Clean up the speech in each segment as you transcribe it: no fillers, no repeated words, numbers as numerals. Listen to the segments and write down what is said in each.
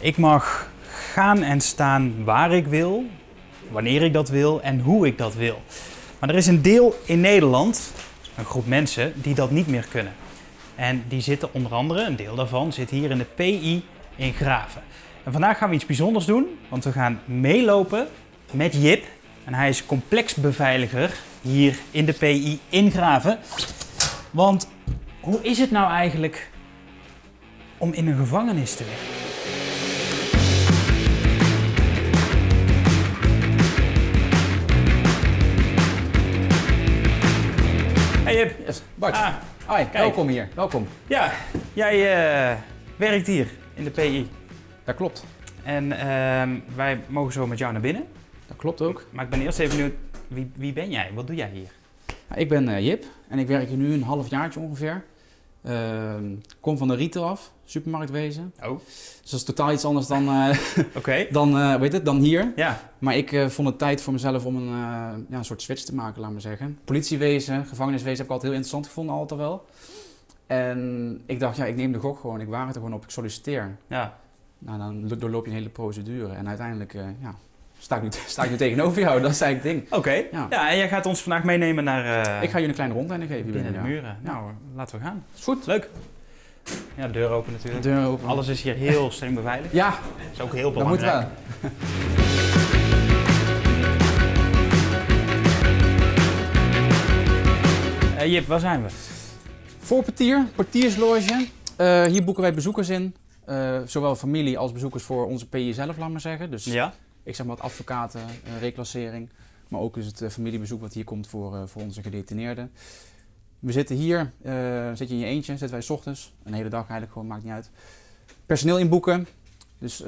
Ik mag gaan en staan waar ik wil, wanneer ik dat wil en hoe ik dat wil. Maar er is een deel in Nederland, een groep mensen, die dat niet meer kunnen. En die zitten onder andere, een deel daarvan, zit hier in de PI in Graven. En vandaag gaan we iets bijzonders doen, want we gaan meelopen met Jip. En hij is complexbeveiliger hier in de PI in Graven. Want hoe is het nou eigenlijk om in een gevangenis te werken? Hey Jip. Yes. Bart, Hi, kijk. Welkom hier. Welkom. Ja, jij werkt hier in de PI. Dat klopt. En wij mogen zo met jou naar binnen. Dat klopt ook. Maar ik ben eerst even benieuwd, wie ben jij? Wat doe jij hier? Ik ben Jip en ik werk hier nu een halfjaartje ongeveer. Kom van de retail af, supermarktwezen. Oh. Dus dat is totaal iets anders dan, Oké. dan hier. Ja. Maar ik vond het tijd voor mezelf om een soort switch te maken, laat maar zeggen. Politiewezen, gevangeniswezen heb ik altijd heel interessant gevonden, altijd wel. En ik dacht, ja, ik neem de gok gewoon, ik waag het er gewoon op, ik solliciteer. Ja. Nou, dan doorloop je een hele procedure en uiteindelijk sta ik nu tegenover jou, dat is eigenlijk het ding. Oké. Ja, en jij gaat ons vandaag meenemen naar... Ik ga je een kleine rondleiding geven. Binnen de ja. muren. Nou, laten we gaan. Is goed. Leuk. Ja, de deur open natuurlijk. De deur open. Alles is hier heel streng beveiligd. Ja. Dat is ook heel Dat moet belangrijk. wel. Jip, waar zijn we? Voorportier, portiersloge. Hier boeken wij bezoekers in. Zowel familie als bezoekers voor onze PI zelf, laat maar zeggen. Dus Ja. ik zeg maar wat advocaten, reclassering. Maar ook is het familiebezoek wat hier komt voor onze gedetineerden. We zitten hier, zit je in je eentje, zitten wij 's ochtends. Een hele dag eigenlijk gewoon, maakt niet uit. Personeel inboeken. Dus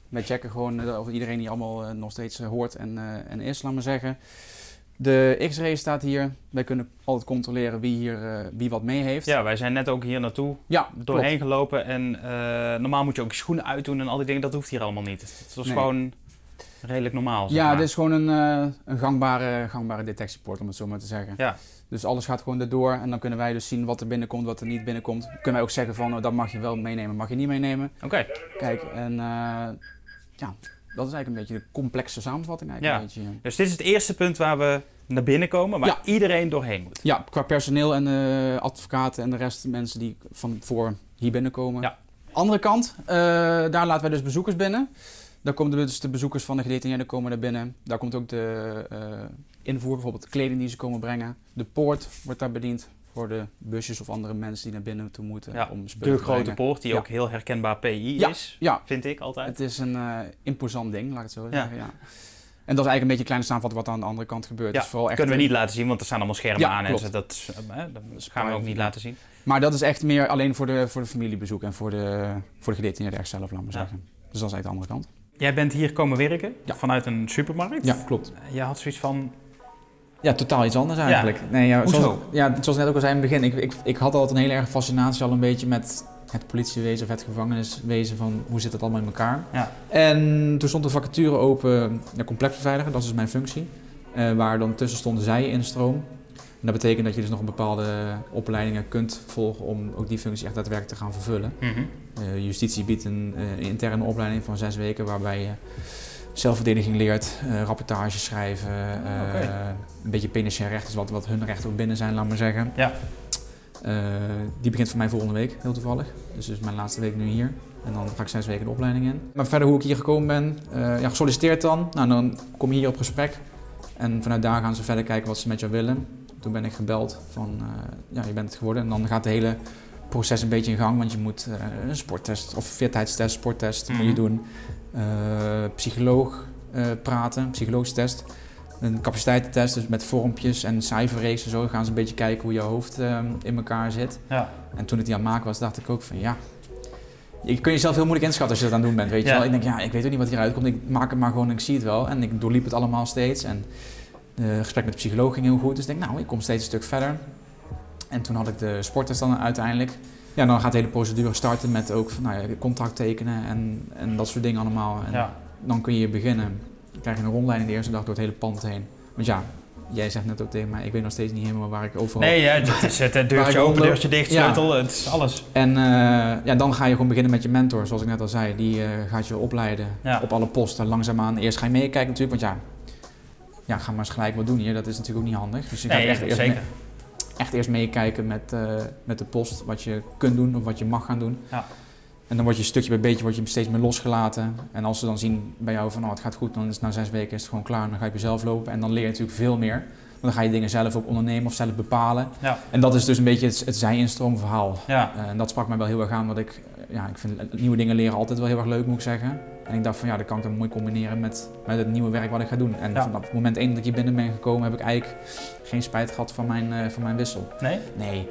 wij checken gewoon of iedereen hier allemaal nog steeds hoort en is, laat maar zeggen. De X-ray staat hier. Wij kunnen altijd controleren wie wat mee heeft. Ja, wij zijn net ook hier naartoe doorheen gelopen. En normaal moet je ook je schoenen uitdoen en al die dingen. Dat hoeft hier allemaal niet. Het is gewoon redelijk normaal. Zeg ja, maar. dit is gewoon een gangbare detectiepoort, om het zo maar te zeggen. Ja. Dus alles gaat gewoon erdoor en dan kunnen wij dus zien wat er binnenkomt, wat er niet binnenkomt. Dan kunnen wij ook zeggen van, dat mag je wel meenemen, mag je niet meenemen. Oké. Kijk, en dat is eigenlijk een beetje de complexe samenvatting eigenlijk. Ja. Een beetje. Dus dit is het eerste punt waar we naar binnen komen, waar iedereen doorheen moet. Ja, qua personeel en advocaten en de rest mensen die van voor hier binnenkomen. Ja. Andere kant, daar laten wij dus bezoekers binnen. Daar komen dus de bezoekers van de gedetineerden komen er binnen. Daar komt ook de invoer, bijvoorbeeld de kleding die ze komen brengen. De poort wordt daar bediend voor de busjes of andere mensen die naar binnen toe moeten. Ja, om spullen de te grote brengen. poort die ook heel herkenbaar PI is, vind ik altijd. Het is een imposant ding, laat ik het zo zeggen. Ja. En dat is eigenlijk een beetje een kleine samenvatting wat aan de andere kant gebeurt. Ja, dus vooral echt, kunnen we niet laten zien, want er staan allemaal schermen aan. Klopt. En dat gaan we ook niet laten zien. Maar dat is echt meer alleen voor de familiebezoek en voor de gedetineerden echt zelf, laat maar zeggen. Dus dat is eigenlijk de andere kant. Jij bent hier komen werken vanuit een supermarkt? Ja, klopt. Jij had zoiets van... Ja, totaal iets anders eigenlijk. Ja. Nee, Hoezo? Zoals net ook al zei in het begin, ik had altijd een hele erg fascinatie al een beetje met het politiewezen of het gevangeniswezen van hoe zit het allemaal in elkaar. Ja. En toen stond de vacature open, complexbeveiliger, dat is dus mijn functie. Waar dan tussen stonden zij instroom. En dat betekent dat je dus nog een bepaalde opleidingen kunt volgen om ook die functie echt daadwerkelijk te gaan vervullen. Justitie biedt een interne opleiding van 6 weken waarbij je zelfverdediging leert, rapportages schrijven, een beetje penitentiair recht, dus wat hun rechten ook binnen zijn, laat maar zeggen. Ja. Die begint voor mij volgende week, heel toevallig. Dus is mijn laatste week nu hier. En dan ga ik 6 weken de opleiding in. Maar verder hoe ik hier gekomen ben, gesolliciteerd dan. Nou, dan kom je hier op gesprek. En vanuit daar gaan ze verder kijken wat ze met jou willen. Toen ben ik gebeld van, je bent het geworden. En dan gaat het hele proces een beetje in gang, want je moet een sporttest of fitheidstest, sporttest moet je doen. Psycholoog praten, psychologische test. Een capaciteitentest, dus met vormpjes en cijferreeks en zo gaan ze een beetje kijken hoe jouw hoofd in elkaar zit. Ja. En toen ik die aan het maken was, dacht ik ook van je kun jezelf heel moeilijk inschatten als je dat aan het doen bent, weet je wel. Ik denk, ik weet ook niet wat hieruit komt, ik maak het maar gewoon en ik zie het wel. En ik doorliep het allemaal steeds en het gesprek met de psycholoog ging heel goed. Dus ik denk, ik kom steeds een stuk verder. En toen had ik de sporttest dan uiteindelijk. Ja, dan gaat de hele procedure starten met ook contract tekenen en dat soort dingen allemaal. En dan kun je beginnen. Dan krijg je een rondleiding de eerste dag door het hele pand heen. Want jij zegt net ook tegen mij, ik weet nog steeds niet helemaal waar ik overal... Nee, ja, het is het deurtje open, deurtje dicht, sleutel, het is alles. En dan ga je gewoon beginnen met je mentor, zoals ik net al zei. Die gaat je opleiden op alle posten, langzaamaan. Eerst ga je meekijken natuurlijk, want ja, ga maar eens gelijk wat doen hier. Dat is natuurlijk ook niet handig. Dus je gaat echt eerst meekijken met de post, wat je kunt doen of wat je mag gaan doen. Ja. En dan word je stukje bij beetje steeds meer losgelaten. En als ze dan zien bij jou van het gaat goed, dan is het na 6 weken is het gewoon klaar. Dan ga je op jezelf lopen en dan leer je natuurlijk veel meer. Want dan ga je dingen zelf ook ondernemen of zelf bepalen. Ja. En dat is dus een beetje het zij-instroomverhaal. Ja. En dat sprak mij wel heel erg aan, want ik vind nieuwe dingen leren altijd wel heel erg leuk, moet ik zeggen. En ik dacht van dat kan ik dan mooi combineren met het nieuwe werk wat ik ga doen. En vanaf moment 1 dat ik hier binnen ben gekomen, heb ik eigenlijk geen spijt gehad van mijn wissel. Nee? Nee.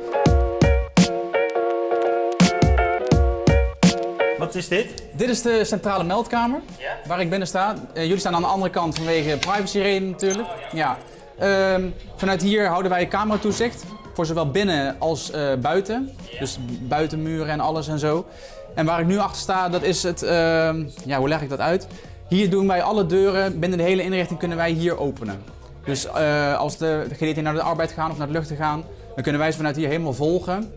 Wat is dit? Dit is de centrale meldkamer, waar ik binnen sta. Jullie staan aan de andere kant vanwege privacyredenen natuurlijk. Ja. Vanuit hier houden wij cameratoezicht, voor zowel binnen als buiten. Dus buitenmuren en alles en zo. En waar ik nu achter sta, dat is het, hoe leg ik dat uit? Hier doen wij alle deuren, binnen de hele inrichting kunnen wij hier openen. Dus als de gedetineerden naar de arbeid gaan of naar de lucht gaan, dan kunnen wij ze vanuit hier helemaal volgen.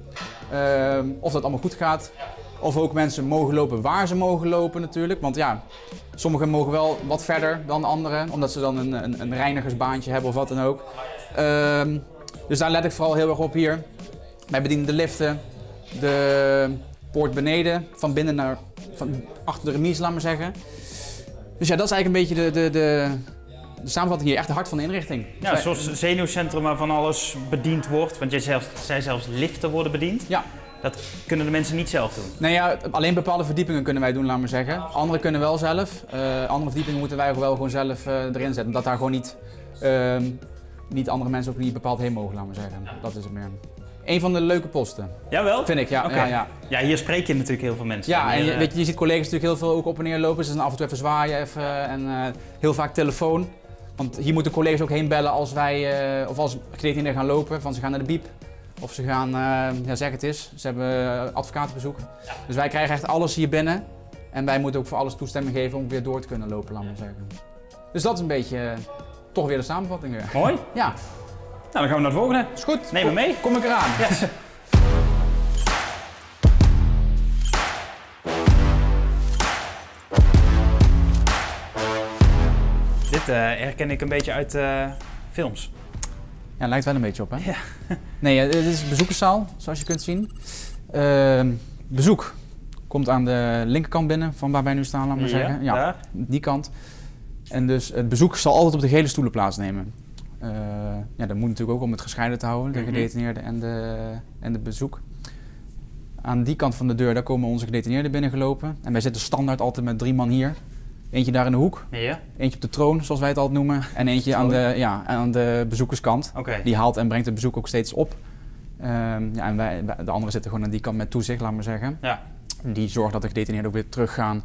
Of dat allemaal goed gaat. Of ook mensen mogen lopen waar ze mogen lopen natuurlijk. Want ja, sommigen mogen wel wat verder dan anderen, omdat ze dan een reinigersbaantje hebben of wat dan ook. Dus daar let ik vooral heel erg op hier. Wij bedienen de liften, de poort beneden, van binnen naar achter de remise, laat maar zeggen. Dus ja, dat is eigenlijk een beetje de samenvatting hier, echt het hart van de inrichting. Ja, een soort zenuwcentrum waarvan alles bediend wordt, want jij zei zelfs liften worden bediend. Ja. Dat kunnen de mensen niet zelf doen? Nee, ja, alleen bepaalde verdiepingen kunnen wij doen, laat maar zeggen. Andere kunnen wel zelf. Andere verdiepingen moeten wij ook wel gewoon zelf erin zetten. Omdat daar gewoon niet andere mensen ook niet bepaald heen mogen, laat maar zeggen. Dat is het meer. Een van de leuke posten. Jawel? Vind ik, ja. Okay. Ja, hier spreek je natuurlijk heel veel mensen. Ja, en je ziet collega's natuurlijk heel veel ook op en neer lopen. Dus dan af en toe even zwaaien en heel vaak telefoon. Want hier moeten collega's ook heen bellen als wij, of als gedetineerden gaan lopen. Van ze gaan naar de biep. Of ze gaan, zeg het eens, ze hebben advocatenbezoek. Ja. Dus wij krijgen echt alles hier binnen. En wij moeten ook voor alles toestemming geven om weer door te kunnen lopen, laat maar zeggen. Dus dat is een beetje toch weer de samenvatting weer. Mooi. Ja. Nou, dan gaan we naar het volgende. Is goed. Neem me mee. Kom ik eraan. Yes. Dit herken ik een beetje uit films. Ja, lijkt wel een beetje op, hè? Ja. Nee, dit is een bezoekerszaal, zoals je kunt zien. Bezoek komt aan de linkerkant binnen van waar wij nu staan, laat maar zeggen. Ja, daar. Die kant. En dus het bezoek zal altijd op de gele stoelen plaatsnemen. Dat moet natuurlijk ook om het gescheiden te houden, de gedetineerden en de bezoek. Aan die kant van de deur, daar komen onze gedetineerden binnengelopen. En wij zitten standaard altijd met 3 man hier. Eentje daar in de hoek, eentje op de troon, zoals wij het altijd noemen. En eentje aan de bezoekerskant. Okay. Die haalt en brengt het bezoek ook steeds op. En de anderen zitten gewoon aan die kant met toezicht, laat maar zeggen. Ja. Die zorgen dat de gedetineerden ook weer teruggaan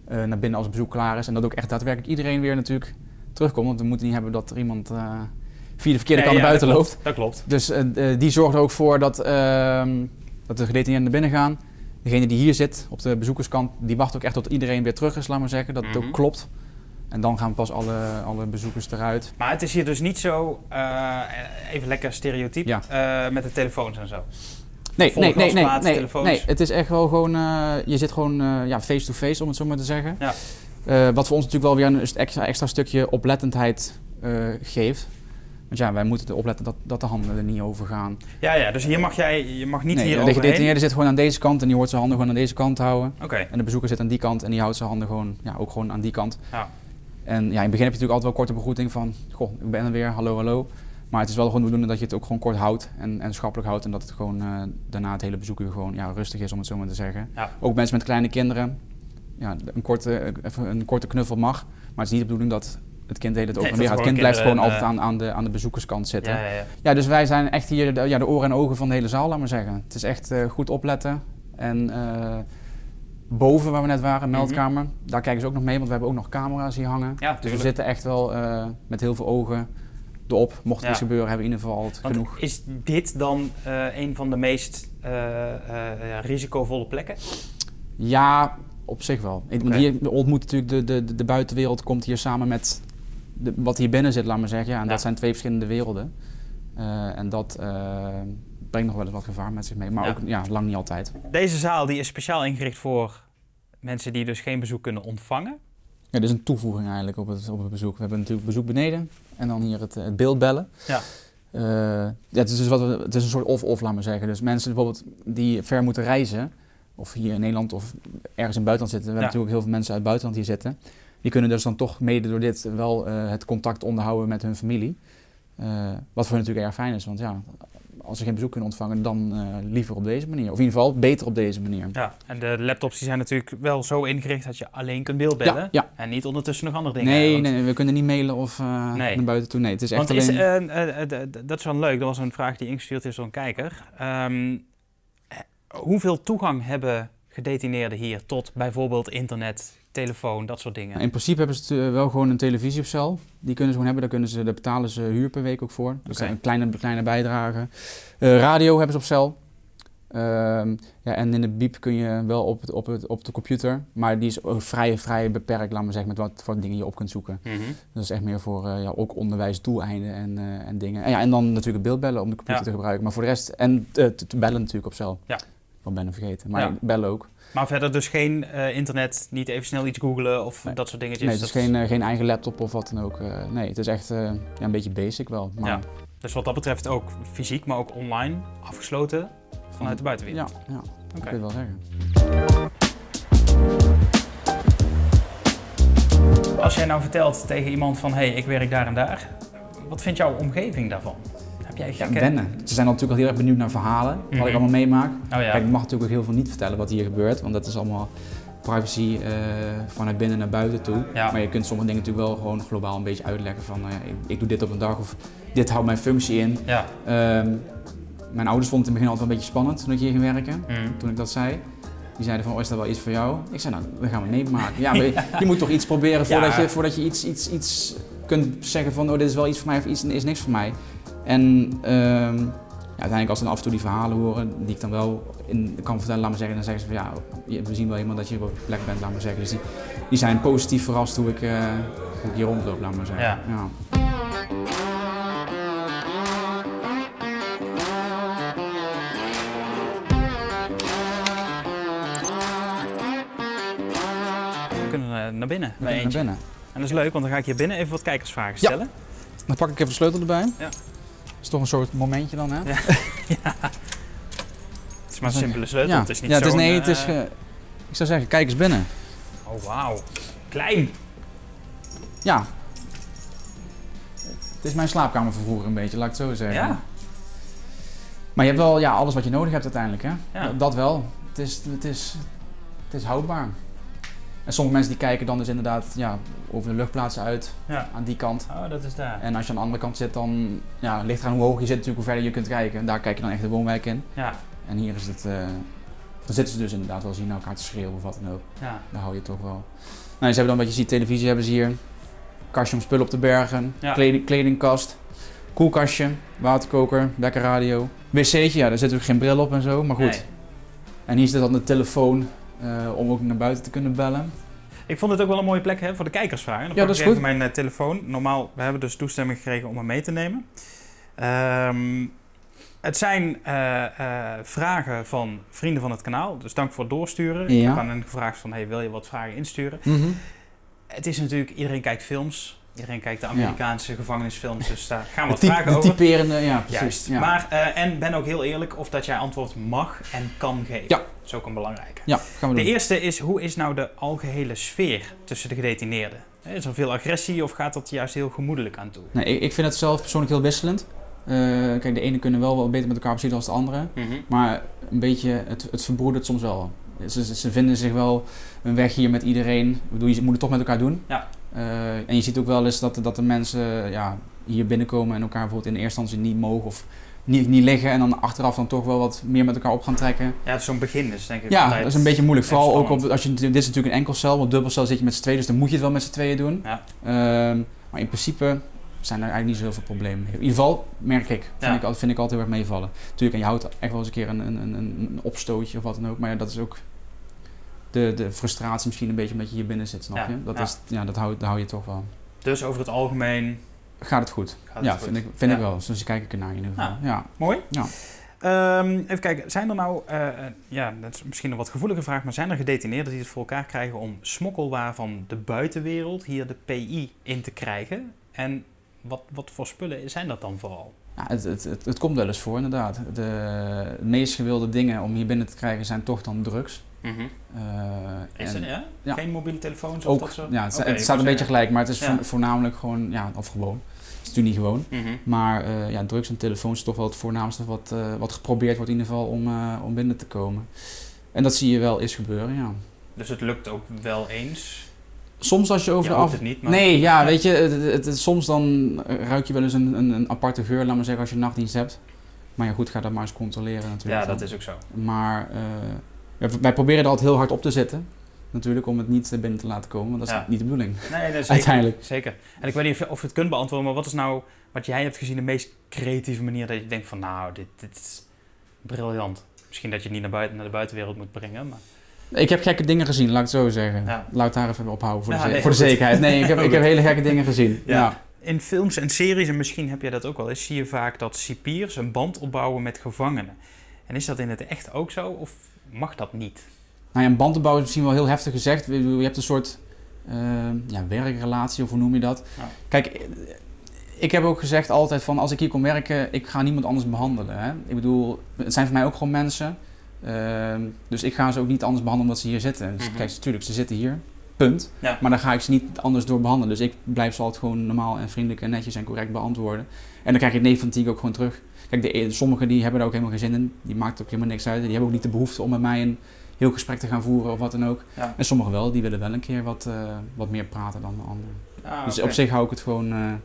naar binnen als het bezoek klaar is. En dat ook echt daadwerkelijk iedereen weer natuurlijk terugkomt. Want we moeten niet hebben dat er iemand via de verkeerde kant naar buiten loopt. Dat klopt. Dus die zorgt er ook voor dat de gedetineerden naar binnen gaan. Degene die hier zit op de bezoekerskant, die wacht ook echt tot iedereen weer terug is, laat maar zeggen. Dat het ook klopt. En dan gaan pas alle bezoekers eruit. Maar het is hier dus niet zo, even lekker stereotyp, met de telefoons en zo? Nee, het is echt wel gewoon, je zit gewoon face-to-face, om het zo maar te zeggen. Ja. Wat voor ons natuurlijk wel weer een extra stukje oplettendheid geeft. Want ja, wij moeten opletten dat de handen er niet over gaan. Ja, dus hier je mag niet hier overheen. De gedetineerde zit gewoon aan deze kant en die hoort zijn handen gewoon aan deze kant houden. Okay. En de bezoeker zit aan die kant en die houdt zijn handen gewoon, ook gewoon aan die kant. Ja. En in het begin heb je natuurlijk altijd wel korte begroeting van, goh, ik ben er weer, hallo. Maar het is wel gewoon de bedoeling dat je het ook gewoon kort houdt en schappelijk houdt. En dat het gewoon daarna het hele bezoek gewoon rustig is, om het zo maar te zeggen. Ja. Ook mensen met kleine kinderen, een korte knuffel mag. Maar het is niet de bedoeling dat het kind de hele tijd over en weer gaat. Het kind blijft gewoon altijd aan de bezoekerskant zitten. Ja, dus wij zijn echt hier de oren en ogen van de hele zaal, laat maar zeggen. Het is echt goed opletten. En boven waar we net waren, meldkamer, daar kijken ze ook nog mee, want we hebben ook nog camera's hier hangen. Ja, dus we zitten echt wel met heel veel ogen erop. Mocht er iets gebeuren, hebben we in ieder geval altijd genoeg. Is dit dan een van de meest risicovolle plekken? Ja, op zich wel. Want hier ontmoet natuurlijk de buitenwereld, komt hier samen met wat hier binnen zit, laat maar zeggen. Ja, en dat zijn 2 verschillende werelden. En dat brengt nog wel eens wat gevaar met zich mee. Maar ook lang niet altijd. Deze zaal die is speciaal ingericht voor mensen die dus geen bezoek kunnen ontvangen. Ja, dit is een toevoeging eigenlijk op het bezoek. We hebben natuurlijk bezoek beneden en dan hier het beeldbellen. Ja. Het is dus het is een soort of-of, laat maar zeggen. Dus mensen bijvoorbeeld die ver moeten reizen, of hier in Nederland of ergens in het buitenland zitten. We hebben natuurlijk heel veel mensen uit het buitenland hier zitten. Die kunnen dus dan toch mede door dit wel het contact onderhouden met hun familie. Wat voor hen natuurlijk erg fijn is, want ja, als ze geen bezoek kunnen ontvangen, dan liever op deze manier. Of in ieder geval beter op deze manier. Ja, en de laptops die zijn natuurlijk wel zo ingericht dat je alleen kunt beeldbellen. Ja. En niet ondertussen nog andere dingen. Nee, we kunnen niet mailen of naar buiten toe. Nee, het is echt alleen... dat is wel leuk, dat was een vraag die ingestuurd is door een kijker. Hoeveel toegang hebben gedetineerden hier tot bijvoorbeeld internet, telefoon, dat soort dingen? In principe hebben ze wel gewoon een televisie op cel. Die kunnen ze gewoon hebben, daar betalen ze huur per week ook voor. Dat is een kleine bijdrage. Radio hebben ze op cel. En in de biep kun je wel op de computer, maar die is ook vrij beperkt, laat maar zeggen, met wat voor dingen je op kunt zoeken. Dat is echt meer voor ook onderwijsdoeleinden en dingen. En dan natuurlijk beeldbellen om de computer te gebruiken, maar voor de rest, en te bellen natuurlijk op cel. Ja. Ik ben vergeten, maar bellen ook. Maar verder dus geen internet, niet even snel iets googlen of dat soort dingetjes? Nee, het is geen eigen laptop of wat dan ook. Nee, het is echt een beetje basic wel. Maar... Ja. Dus wat dat betreft ook fysiek, maar ook online, afgesloten vanuit de buitenwereld? Ja, dat kun je wel zeggen. Als jij nou vertelt tegen iemand van, hey, ik werk daar en daar, wat vindt jouw omgeving daarvan? Wennen. Ze zijn natuurlijk al heel erg benieuwd naar verhalen, wat ik allemaal meemaak. Kijk, ik mag natuurlijk ook heel veel niet vertellen wat hier gebeurt, want dat is allemaal privacy vanuit binnen naar buiten toe. Ja. Maar je kunt sommige dingen natuurlijk wel gewoon globaal een beetje uitleggen van ik doe dit op een dag of dit houdt mijn functie in. Ja. Mijn ouders vonden het in het begin altijd wel een beetje spannend toen ik hier ging werken, toen ik dat zei. Die zeiden van, is dat wel iets voor jou? Ik zei, nou, dat gaan we meemaken. Ja, je moet toch iets proberen voordat je iets kunt zeggen van, dit is wel iets voor mij of iets is niks voor mij. En uiteindelijk als ze dan af en toe die verhalen horen, die ik dan wel kan vertellen, laat maar zeggen, dan zeggen ze van we zien wel iemand dat je op de plek bent, laat maar zeggen. Dus die zijn positief verrast hoe ik hier rondloop, laat maar zeggen. Ja. Ja. We kunnen naar binnen. En dat is leuk, want dan ga ik hier binnen even wat kijkersvragen stellen. Ja. Dan pak ik even de sleutel erbij. Ja. Dat is toch een soort momentje dan, hè? Ja. Ja. Het is maar een simpele sleutel, het is niet zo. Het is, ik zou zeggen, kijk eens binnen. Oh, wauw. Klein. Ja. Het is mijn slaapkamer van vroeger een beetje, laat ik het zo zeggen. Ja. Maar je hebt wel alles wat je nodig hebt uiteindelijk, hè? Ja. Dat wel. Het is houdbaar. En sommige mensen die kijken dan dus inderdaad over de luchtplaatsen uit, aan die kant. Oh, dat is daar. En als je aan de andere kant zit, dan ligt eraan hoe hoog je zit natuurlijk, hoe verder je kunt kijken. En daar kijk je dan echt de woonwijk in. Ja. En hier is het, dan zitten ze dus inderdaad wel zien naar elkaar te schreeuwen of wat dan ook. Ja. Daar hou je toch wel. Nou, ze hebben dan wat je ziet, televisie hebben ze hier, kastje om spullen op te bergen, kledingkast, koelkastje, waterkoker, lekker radio. Wc'tje, daar zit natuurlijk geen bril op en zo, maar goed. Nee. En hier zit dan de telefoon om ook naar buiten te kunnen bellen. Ik vond het ook wel een mooie plek voor de kijkersvragen. Dan pak ik even mijn telefoon. Normaal, we hebben dus toestemming gekregen om hem mee te nemen. Het zijn vragen van vrienden van het kanaal, dus dank voor het doorsturen. Ik heb aan hen gevraagd van, wil je wat vragen insturen? Het is natuurlijk, iedereen kijkt films. Iedereen kijkt de Amerikaanse gevangenisfilms, dus daar gaan we wat vragen over. De typerende, precies. Juist. Ja. Maar, en ben ook heel eerlijk of dat jij antwoord mag en kan geven. Ja. Dat is ook een belangrijke. Ja, gaan we doen. De eerste is, hoe is nou de algehele sfeer tussen de gedetineerden? Is er veel agressie of gaat dat juist heel gemoedelijk aan toe? Nee, ik vind het zelf persoonlijk heel wisselend. Kijk, de ene kunnen wel beter met elkaar op zitten dan de andere. Maar een beetje, het verbroedert soms wel. Ze vinden zich wel een weg hier met iedereen. Ik bedoel, je moet het toch met elkaar doen. Ja. En je ziet ook wel eens dat de mensen hier binnenkomen en elkaar bijvoorbeeld in de eerste instantie niet mogen of niet liggen en dan achteraf dan toch wel wat meer met elkaar op gaan trekken. Ja, zo'n begin is denk ik. Ja, dat is een beetje moeilijk. Vooral ook als je, dit is natuurlijk een enkelcel, op dubbelcel zit je met z'n tweeën, dus dan moet je het wel met z'n tweeën doen. Ja. Maar in principe zijn er eigenlijk niet zo heel veel problemen. In ieder geval merk ik, vind ik altijd heel erg meevallen. Natuurlijk, en je houdt echt wel eens een keer een opstootje of wat dan ook, maar dat is ook de frustratie misschien een beetje omdat je hier binnen zit, snap je? Dat hou je toch wel. Dus over het algemeen... Gaat het goed? Vind ik wel. Dus kijk ik ernaar in ieder geval. Ja. Mooi. Ja. Even kijken, zijn er nou, dat is misschien een wat gevoelige vraag, maar zijn er gedetineerden die het voor elkaar krijgen om smokkelwaar van de buitenwereld hier de PI in te krijgen? En wat voor spullen zijn dat dan vooral? Ja, het komt wel eens voor inderdaad. De meest gewilde dingen om hier binnen te krijgen zijn toch dan drugs. Is het, ja? Geen mobiele telefoons ook, of dat soort? Ja, het staat een beetje gelijk, maar het is voornamelijk gewoon, of gewoon. Het is natuurlijk niet gewoon. Maar drugs en telefoons is toch wel het voornaamste wat geprobeerd wordt in ieder geval om binnen te komen. En dat zie je wel eens gebeuren, ja. Dus het lukt ook wel eens? Soms als je over de het niet, maar... Nee, ja, weet je, soms dan ruik je wel eens een aparte geur, laat maar zeggen, als je nachtdienst hebt. Maar ja goed, ga dat maar eens controleren natuurlijk. Ja, dat is ook zo. Maar wij proberen er altijd heel hard op te zetten. Natuurlijk, om het niet binnen te laten komen, want dat is niet de bedoeling. Nee, zeker, uiteindelijk. Zeker. En ik weet niet of je het kunt beantwoorden, maar wat is nou, wat jij hebt gezien, de meest creatieve manier dat je denkt van, nou, dit is briljant. Misschien dat je het niet naar de buitenwereld moet brengen, maar... Ik heb gekke dingen gezien, laat ik het zo zeggen. Ja. Laat het daar even ophouden voor de zekerheid. Nee, ik heb hele gekke dingen gezien. Ja. In films en series, en misschien heb jij dat ook wel eens, zie je vaak dat cipiers een band opbouwen met gevangenen. En is dat in het echt ook zo, of mag dat niet? Nou ja, een band opbouwen is misschien wel heel heftig gezegd. Je hebt een soort werkrelatie, of hoe noem je dat? Ja. Kijk, ik heb ook gezegd altijd van, als ik hier kom werken, ik ga niemand anders behandelen. Hè? Ik bedoel, het zijn voor mij ook gewoon mensen. Dus ik ga ze ook niet anders behandelen omdat ze hier zitten. Dus kijk, natuurlijk, ze zitten hier, punt. Ja. Maar dan ga ik ze niet anders door behandelen. Dus ik blijf ze altijd gewoon normaal en vriendelijk en netjes en correct beantwoorden. En dan krijg je het 9 van 10 ook gewoon terug. Kijk, sommigen die hebben daar ook helemaal geen zin in. Die maakt ook helemaal niks uit. Die hebben ook niet de behoefte om met mij een heel gesprek te gaan voeren of wat dan ook. Ja. En sommigen wel, die willen wel een keer wat meer praten dan de anderen. Dus op zich hou ik het gewoon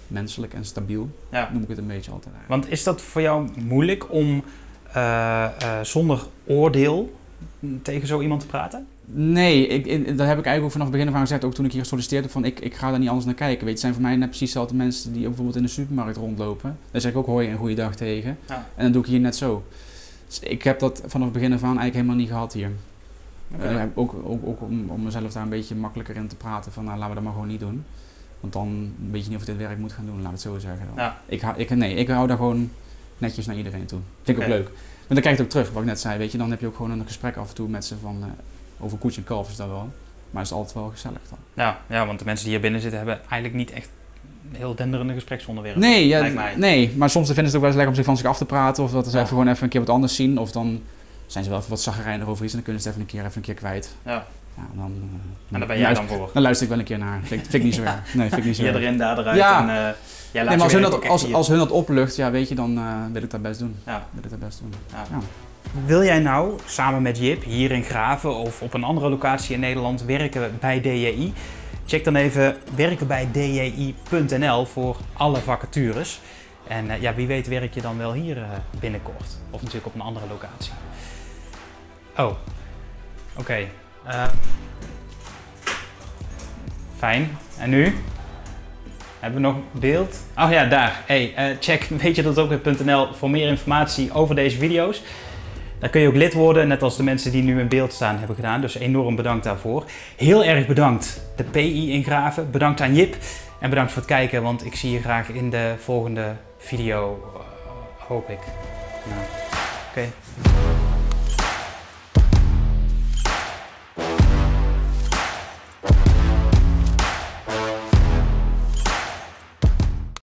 menselijk en stabiel. Ja. Noem ik het een beetje altijd eigenlijk. Want is dat voor jou moeilijk om zonder oordeel tegen zo iemand te praten? Nee, dat heb ik eigenlijk ook vanaf het begin af aan gezegd, ook toen ik hier gesolliciteerd heb, van ik ga daar niet anders naar kijken. Weet je, het zijn voor mij net precies dezelfde mensen die ook bijvoorbeeld in de supermarkt rondlopen. Daar zeg ik ook hoi en goeiedag tegen. Ja. En dan doe ik hier net zo. Dus ik heb dat vanaf het begin af aan eigenlijk helemaal niet gehad hier. Okay. Ook om mezelf daar een beetje makkelijker in te praten van, nou, laten we dat maar gewoon niet doen. Want dan weet je niet of ik dit werk moet gaan doen, laat ik het zo zeggen. Ja. Ik hou daar gewoon netjes naar iedereen toe. Vind ik ook leuk. Maar dan krijg je het ook terug, wat ik net zei, weet je. Dan heb je ook gewoon een gesprek af en toe met ze van, over koetje en kalf is dat wel. Maar het is altijd wel gezellig dan. Ja, want de mensen die hier binnen zitten hebben eigenlijk niet echt heel denderende gespreksonderwerpen. Nee, maar soms vinden ze het ook wel eens lekker om zich van zich af te praten. Of dat ze gewoon even een keer wat anders zien. Of dan zijn ze wel even wat chagrijnig over iets en dan kunnen ze het even een keer kwijt. Ja. Ja, en daar ben jij dan voor? Dan luister ik wel een keer naar. Vind ik niet zo erg. Nee, vind ik niet zo erg. Hier erin, daar eruit. Ja. Maar als hun dat oplucht, ja, weet je, dan wil ik dat best doen. Ja. Ja. Wil jij nou samen met Jip hier in Graven of op een andere locatie in Nederland werken bij DJI? Check dan even werkenbijdji.nl voor alle vacatures. En wie weet werk je dan wel hier binnenkort. Of natuurlijk op een andere locatie. Oh, oké. Fijn. En nu? Hebben we nog beeld? Oh ja, daar. Check weetjedatokweer.nl voor meer informatie over deze video's. Daar kun je ook lid worden, net als de mensen die nu in beeld staan hebben gedaan. Dus enorm bedankt daarvoor. Heel erg bedankt de PI in Graven. Bedankt aan Jip. En bedankt voor het kijken, want ik zie je graag in de volgende video. Hoop ik. Nou, oké.